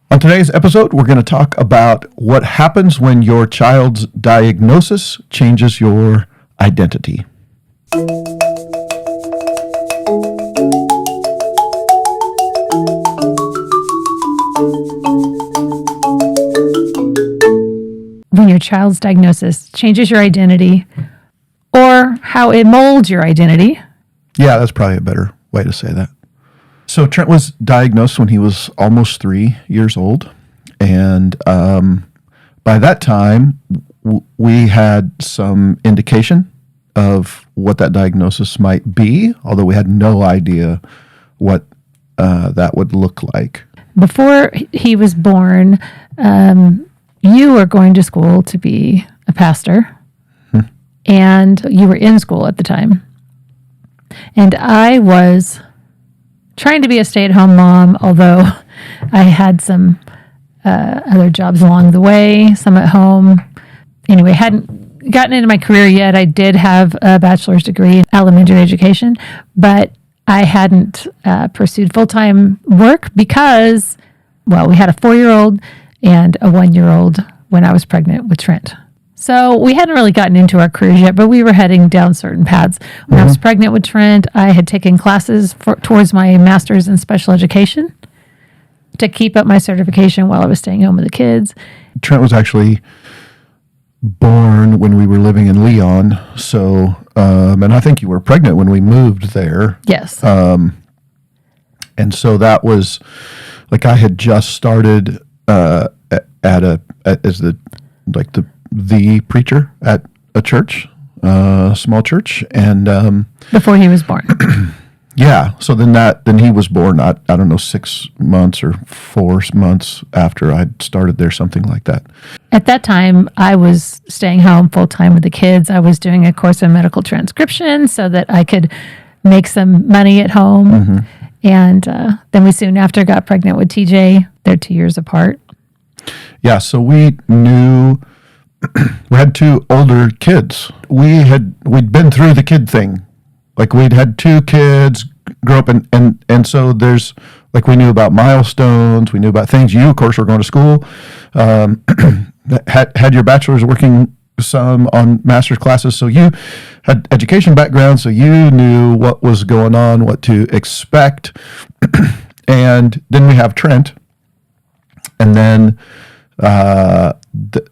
On today's episode, we're going to talk about what happens when your child's diagnosis changes your identity. When your child's diagnosis changes your identity, or how it molds your identity. Yeah, that's probably a better way to say that. So Trent was diagnosed when he was almost 3 years old. And by that time, we had some indication of what that diagnosis might be, although we had no idea what that would look like. Before he was born, you were going to school to be a pastor, and you were in school at the time. And I was trying to be a stay-at-home mom, although I had some other jobs along the way, some at home. Anyway, hadn't gotten into my career yet. I did have a bachelor's degree in elementary education, but I hadn't pursued full-time work because, well, we had a 4-year-old and a 1-year-old when I was pregnant with Trent. So we hadn't really gotten into our careers yet, but we were heading down certain paths. When I was pregnant with Trent, I had taken classes towards my master's in special education to keep up my certification while I was staying home with the kids. Trent was actually born when we were living in Leon. So, and I think you were pregnant when we moved there. Yes. And so that was like I had just started as the preacher at a church, small church, and Before he was born. yeah. So then he was born. I don't know, 6 months or 4 months after I'd started there, something like that. At that time, I was staying home full time with the kids. I was doing a course in medical transcription so that I could make some money at home. And then we soon after got pregnant with TJ. They're 2 years apart. Yeah. So we knew we had 2 older kids. We'd been through the kid thing. Like we'd had 2 kids grow up and so there's like we knew about milestones, we knew about things. You of course were going to school, had your bachelor's, working some on master's classes, so you had education background, so you knew what was going on, what to expect. And then we have Trent, and then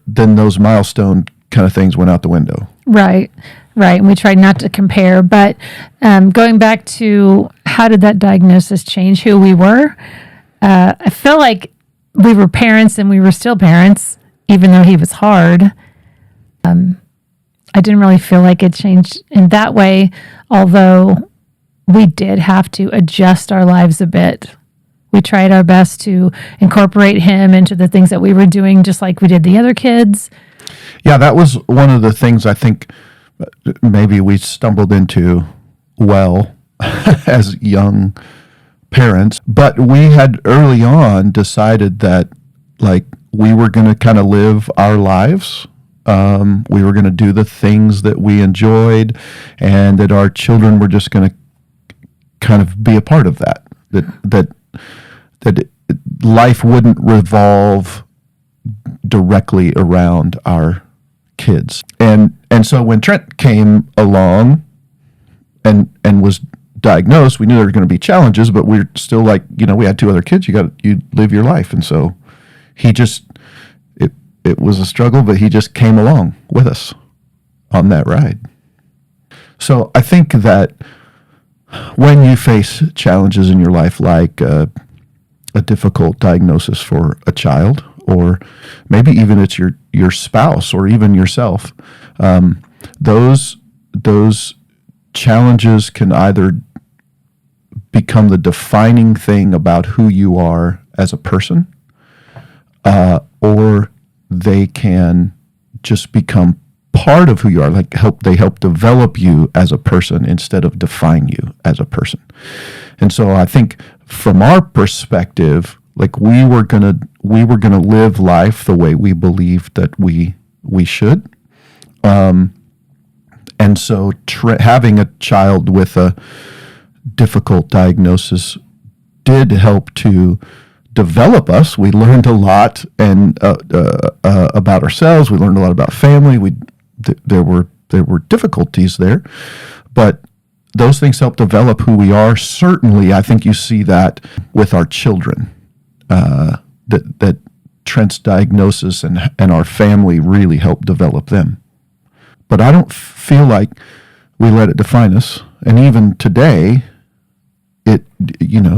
then those milestone kind of things went out the window. Right. And we tried not to compare. But going back to how did that diagnosis change who we were, I feel like we were parents and we were still parents, even though he was hard. I didn't really feel like it changed in that way, although we did have to adjust our lives a bit. We tried our best to incorporate him into the things that we were doing, just like we did the other kids. Yeah, that was one of the things I think maybe we stumbled into as young parents. But we had early on decided that like we were going to kind of live our lives. We were going to do the things that we enjoyed, and that our children were just going to kind of be a part of that. That life wouldn't revolve directly around our kids. And so when Trent came along and was diagnosed, we knew there were going to be challenges, but we're still like, we had 2 other kids. You live your life. And so he just, it was a struggle, but he just came along with us on that ride. So I think that when you face challenges in your life, like a difficult diagnosis for a child, or maybe even it's your spouse or even yourself, those challenges can either become the defining thing about who you are as a person, or they can just become part of who you are, like they help develop you as a person instead of define you as a person. And so I think from our perspective, like we were gonna live life the way we believed that we should. And so having a child with a difficult diagnosis did help to develop us. We learned a lot and about ourselves. We learned a lot about family. There were difficulties there, but those things help develop who we are. Certainly, I think you see that with our children. That Trent's diagnosis and our family really helped develop them. But I don't feel like we let it define us. And even today,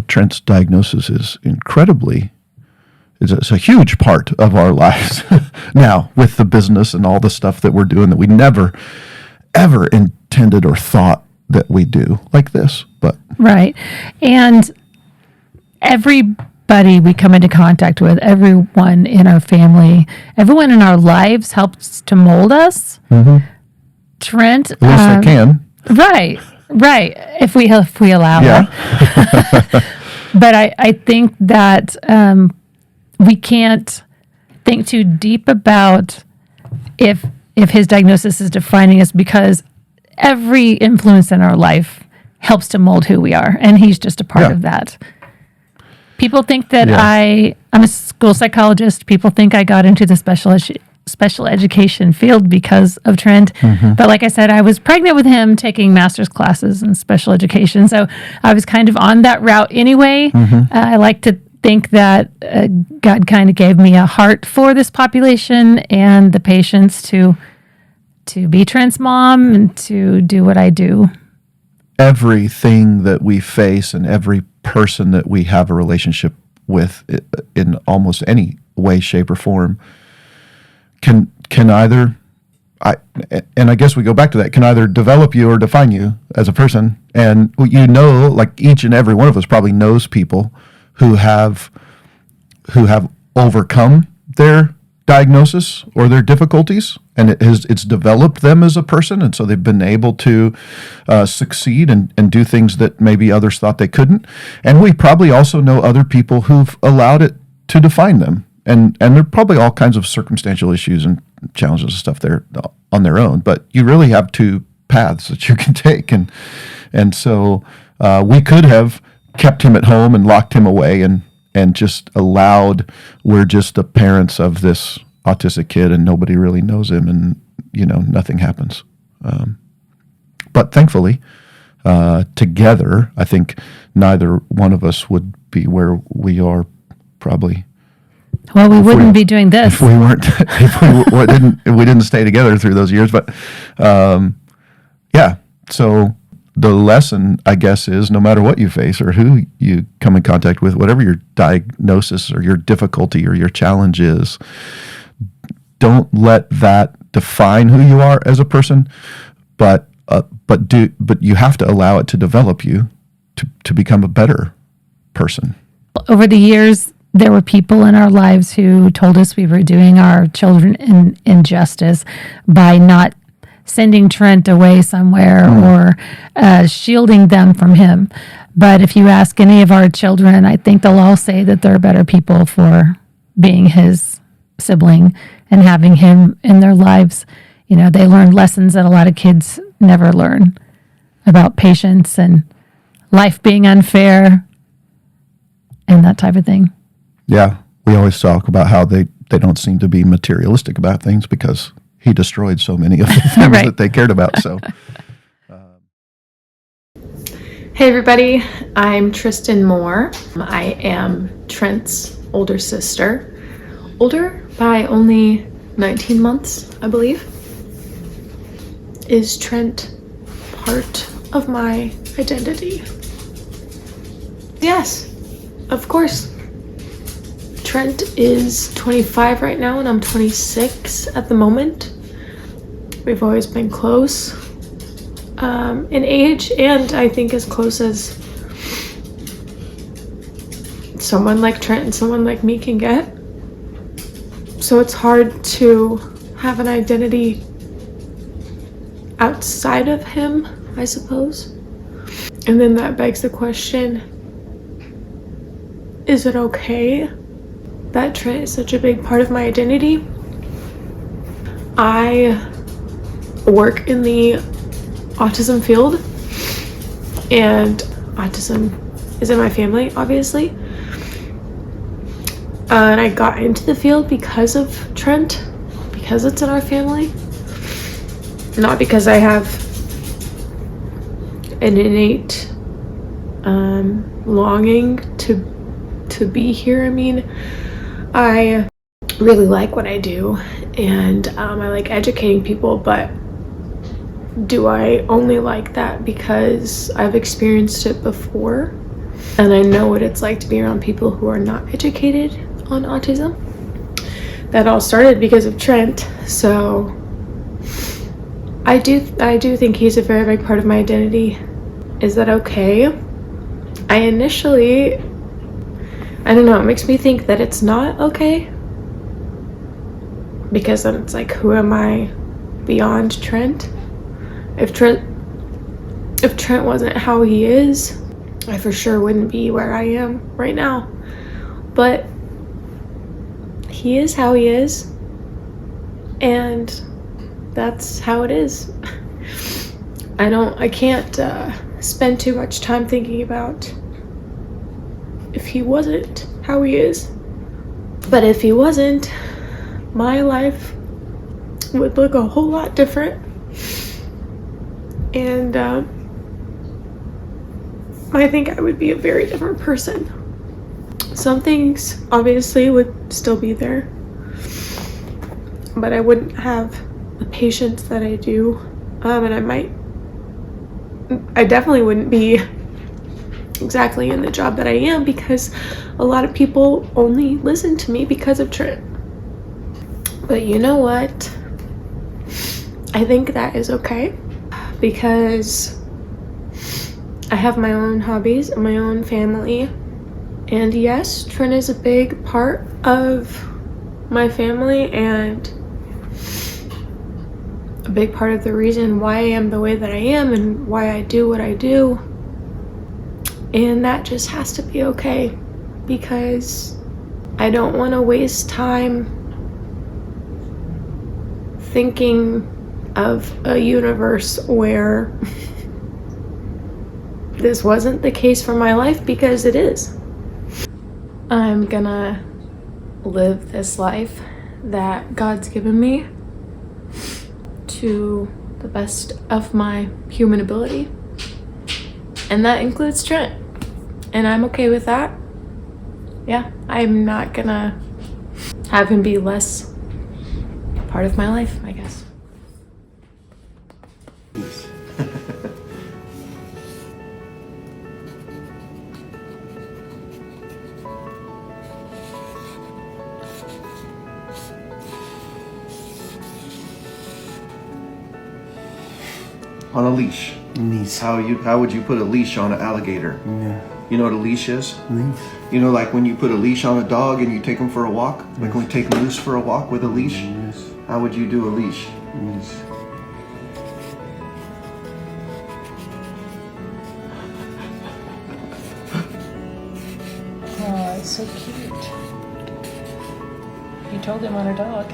Trent's diagnosis is it's a huge part of our lives now, with the business and all the stuff that we're doing that we never, ever intended or thought that we do like this. But right. And everybody we come into contact with, everyone in our family, everyone in our lives helps to mold us. Mm-hmm. Trent, at least I can. Right. If we allow that. But I think that we can't think too deep about if his diagnosis is defining us, because every influence in our life helps to mold who we are, and he's just a part of that. People think that I'm a school psychologist. People think I got into the special education field because of Trent. Mm-hmm. But like I said, I was pregnant with him, taking master's classes in special education. So I was kind of on that route anyway. Mm-hmm. I like to think that God kind of gave me a heart for this population and the patience to be Trent's mom and to do what I do. Everything that we face and every person that we have a relationship with in almost any way, shape, or form can either, I guess we go back to that, can either develop you or define you as a person. And like each and every one of us probably knows people who have overcome their diagnosis or their difficulties, and it's developed them as a person, and so they've been able to succeed and do things that maybe others thought they couldn't. And we probably also know other people who've allowed it to define them. And there are probably all kinds of circumstantial issues and challenges and stuff there on their own. But you really have two paths that you can take. And so we could have kept him at home and locked him away and just allowed, we're just the parents of this autistic kid and nobody really knows him and, nothing happens. But thankfully, together, I think neither one of us would be where we are probably. Well, we wouldn't be doing this if we weren't. If we didn't stay together through those years. But so the lesson, I guess, is no matter what you face or who you come in contact with, whatever your diagnosis or your difficulty or your challenge is, don't let that define who you are as a person. But you have to allow it to develop you to become a better person. Over the years, there were people in our lives who told us we were doing our children an injustice by not sending Trent away somewhere or shielding them from him. But if you ask any of our children, I think they'll all say that they're better people for being his sibling and having him in their lives. They learned lessons that a lot of kids never learn about patience and life being unfair and that type of thing. Yeah, we always talk about how they don't seem to be materialistic about things because he destroyed so many of the things that they cared about. So, Hey everybody, I'm Tristan Moore. I am Trent's older sister. Older by only 19 months, I believe. Is Trent part of my identity? Yes, of course. Trent is 25 right now and I'm 26 at the moment. We've always been close in age, and I think as close as someone like Trent and someone like me can get. So it's hard to have an identity outside of him, I suppose. And then that begs the question, is it okay that Trent is such a big part of my identity? I work in the autism field, and autism is in my family, obviously. And I got into the field because of Trent, because it's in our family. Not because I have an innate longing to be here. I mean, I really like what I do, and I like educating people, but do I only like that because I've experienced it before and I know what it's like to be around people who are not educated on autism? That all started because of Trent, so I do think he's a very big part of my identity. Is that okay? I don't know, it makes me think that it's not okay, because then it's like, who am I beyond Trent? If Trent wasn't how he is, I for sure wouldn't be where I am right now. But he is how he is, and that's how it is. I can't spend too much time thinking about if he wasn't how he is. But if he wasn't, my life would look a whole lot different. And I think I would be a very different person. Some things obviously would still be there, but I wouldn't have the patience that I do, and I definitely wouldn't be exactly in the job that I am, because a lot of people only listen to me because of Trent. But you know what? I think that is okay, because I have my own hobbies and my own family. And yes, Trent is a big part of my family and a big part of the reason why I am the way that I am and why I do what I do. And that just has to be okay, because I don't want to waste time thinking of a universe where this wasn't the case for my life, because it is. I'm gonna live this life that God's given me to the best of my human ability, and that includes Trent, and I'm okay with that. Yeah, I'm not gonna have him be less part of my life, I guess. On a leash. Leash. How would you put a leash on an alligator? Yeah. You know what a leash is? Leash. You know, like when you put a leash on a dog and you take him for a walk? Like when we take Moose for a walk with a leash? Yes. How would you do a leash? Leash. Oh, it's so cute. You told him on a dog.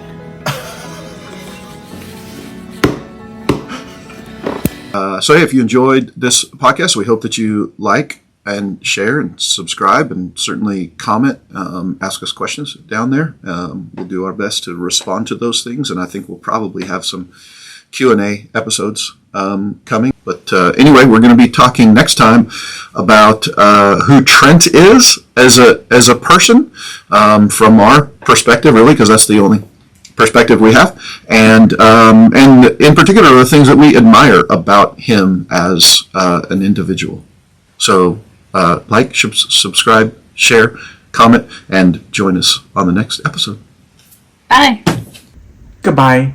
So hey, if you enjoyed this podcast, we hope that you like and share and subscribe, and certainly comment, ask us questions down there. We'll do our best to respond to those things, and I think we'll probably have some Q&A episodes coming. But anyway, we're going to be talking next time about who Trent is as a person, from our perspective, really, because that's the only perspective we have, and in particular the things that we admire about him as an individual. So like, subscribe, share, comment, and join us on the next episode. Bye. Goodbye.